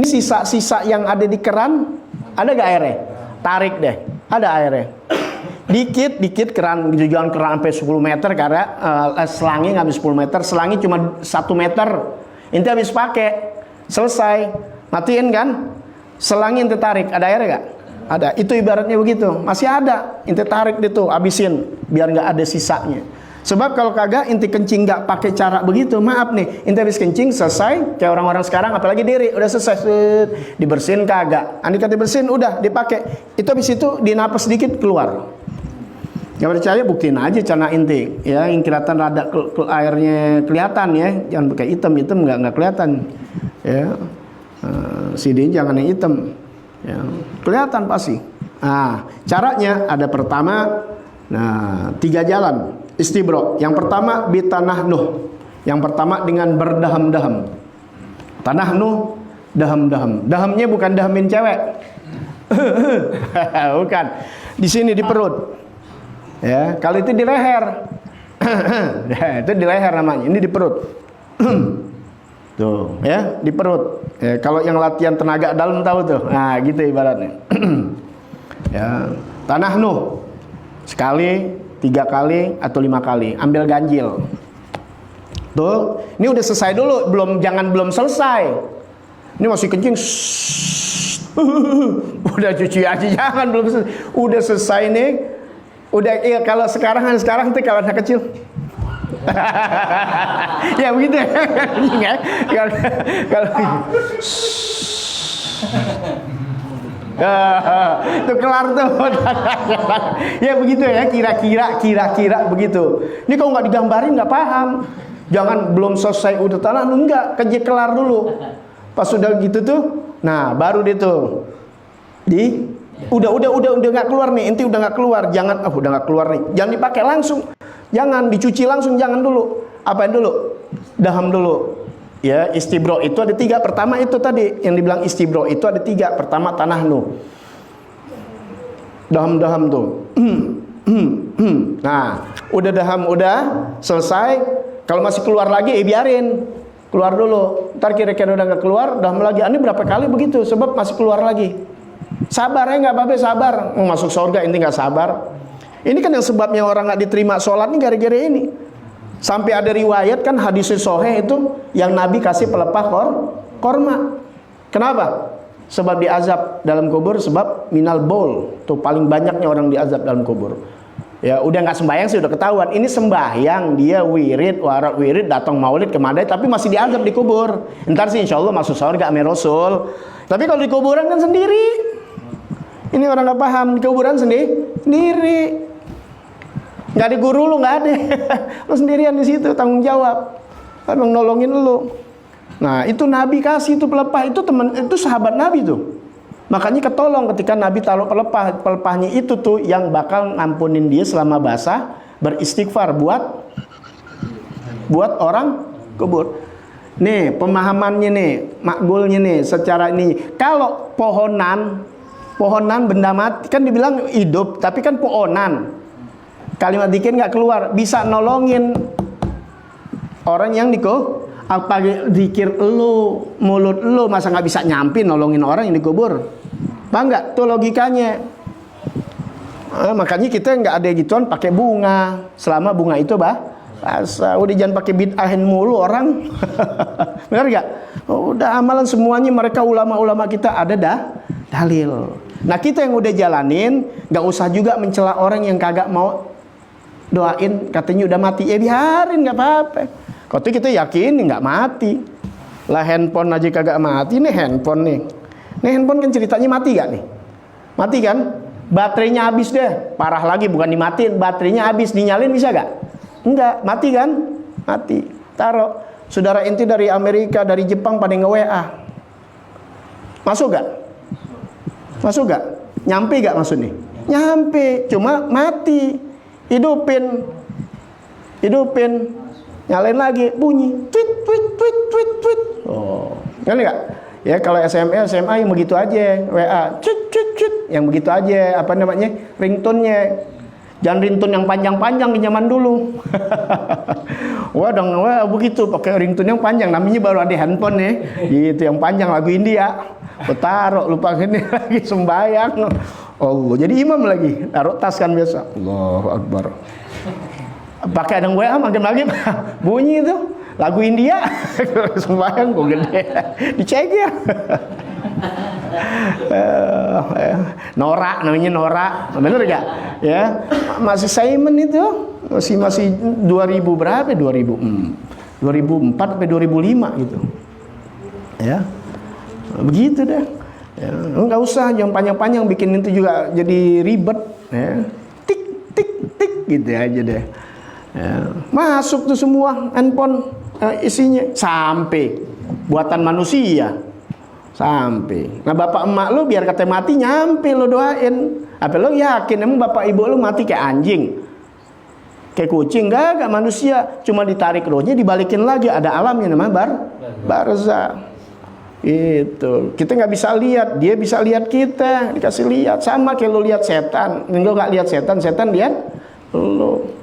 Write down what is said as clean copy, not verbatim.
sisa-sisa yang ada di keran, ada gak airnya? Tarik deh, ada airnya. Dikit keran, jangan keran sampai 10 meter karena selangnya nggak habis 10 meter, selangnya cuma 1 meter. Inti habis pakai, selesai, matiin kan? Selangnya inti tarik, ada airnya gak? Ada. Itu ibaratnya begitu, masih ada. Inti tarik itu, habisin, biar nggak ada sisanya. Sebab kalau kagak inti kencing nggak pakai cara begitu, maaf nih, inti habis kencing selesai, kayak orang-orang sekarang, apalagi diri, udah selesai, dibersihin kagak. Andi kata bersihin, udah dipakai. Itu habis itu dinapas sedikit keluar. Gak percaya buktiin aja cara inti, ya yang kelihatan rada airnya kelihatan ya, jangan pakai hitam nggak kelihatan, ya. CD jangan yang hitam, ya. Kelihatan pasti. Nah, caranya ada pertama, 3 jalan istibro. Yang pertama bitanah nuh, yang pertama dengan berdaham-daham. Tanah nuh, daham-daham. Dahamnya bukan dahamin cewek, bukan. Di sini di perut. Ya, kalau itu di leher. Itu di leher namanya. Ini di perut. Tuh, ya, di perut. Ya, kalau yang latihan tenaga dalam tahu tuh. Nah, gitu ibaratnya. Ya, tanah nuh. Sekali, 3 kali atau 5 kali. Ambil ganjil. Tuh, ini udah selesai dulu, belum selesai. Ini masih kencing. Udah cuci aja jangan, belum selesai. Udah selesai nih. Udah, iya, kalau sekarang tuh kalau anak kecil ya begitu ya. Kalau tuh kelar tuh. Ya begitu ya, kira-kira begitu. Ini kalau nggak digambarin nggak paham. Jangan belum selesai udah tanah, enggak, kerja kelar dulu. Pas sudah gitu tuh, nah baru dia tuh udah nggak keluar nih, inti udah nggak keluar, jangan udah nggak keluar nih, jangan dipakai langsung, jangan dicuci langsung, jangan dulu, apain dulu, daham dulu, ya. Istibro itu ada 3, pertama itu tadi yang dibilang istibro itu ada 3, pertama tanah nuh, daham tuh, nah udah daham udah selesai, kalau masih keluar lagi biarin keluar dulu, ntar kira-kira udah nggak keluar, daham lagi, ini berapa kali begitu, sebab masih keluar lagi. Sabar ya, nggak apa-apa, sabar. Mau masuk surga inti nggak sabar. Ini kan yang sebabnya orang nggak diterima sholat nih gara-gara ini. Sampai ada riwayat kan hadis sahih itu yang Nabi kasih pelepah korma. Kenapa? Sebab diazab dalam kubur, sebab minal bol. Tuh paling banyaknya orang diazab dalam kubur. Ya udah nggak sembahyang sih udah ketahuan. Ini sembahyang, dia wirid, warak wirid, datang maulid kemadai, tapi masih diazab di kubur. Ntar sih insya Allah masuk surga ame Rasul. Tapi kalau di kuburan kan sendiri. Ini orang nggak paham, di kuburan sendiri. Nggak ada guru lu, nggak ada. Lu sendirian di situ, tanggung jawab. Abang nolongin lu. Nah itu Nabi kasih itu pelepah, itu sahabat Nabi tuh. Makanya ketolong ketika Nabi taruh pelepahnya itu tuh yang bakal ngampunin dia selama basah, beristighfar buat orang kubur. Nih pemahamannya nih, makgulnya nih secara ini. Kalau pohonan benda mati kan dibilang hidup, tapi kan pohonan. Kalimat dikir nggak keluar, bisa nolongin orang yang apa dikir lu, mulut lu, masa nggak bisa nyampi nolongin orang yang dikubur? Bangga tuh logikanya. Makanya kita nggak ada gituan pakai bunga, selama bunga itu udah jangan pakai bid'ahin mulu orang. Benar gak? Udah amalan semuanya mereka ulama-ulama kita ada dalil. Nah kita yang udah jalanin, gak usah juga mencela orang yang kagak mau doain, katanya udah mati, ya biarin gak apa-apa. Kalau kita yakin gak mati. Lah handphone aja kagak mati, nih handphone nih. Nih handphone kan ceritanya mati gak nih? Mati kan? Baterainya habis deh, parah lagi bukan dimatiin, baterainya habis, dinyalin bisa gak? Enggak, mati kan? Mati. Taruh. Saudara inti dari Amerika, dari Jepang pada nge-WA. Masuk gak? Masuk gak? Nyampe gak maksudnya? Nyampe, cuma mati. Hidupin. Nyalain lagi, bunyi. Tweet. Oh, kan gak? Ya kalau SMA yang begitu aja, WA. Yang begitu aja, apa namanya? Ringtone-nya. Jangan ringtone yang panjang-panjang di zaman dulu. wah begitu pakai ringtone yang panjang, namanya baru ada handphone nih, gitu yang panjang lagu India. Taruh lupa ini lagi sembayang. Allah, jadi imam lagi, taruh tas kan biasa. Allahu Akbar. Pakai ada WA makin lagi bunyi itu lagu India sembayang kok gede dicekir. Norak namanya, Norak, bener gak ya? Masih Simon itu masih 2000 berapa 2004 sampai 2005 gitu ya, begitu deh ya. Nggak usah yang panjang-panjang, bikin itu juga jadi ribet ya. Tik tik tik gitu aja deh ya. Masuk tuh semua handphone isinya sampai buatan manusia sampai. Nah bapak emak lu biar kata mati nyampe lo doain. Apa lo yakin emang bapak ibu lu mati kayak anjing, kayak kucing? Gak manusia, cuma ditarik rohnya dibalikin lagi, ada alamnya namanya barzah. Itu kita nggak bisa lihat, dia bisa lihat kita, dikasih lihat. Sama kayak lo lihat setan, lo nggak lihat setan, setan lihat lo.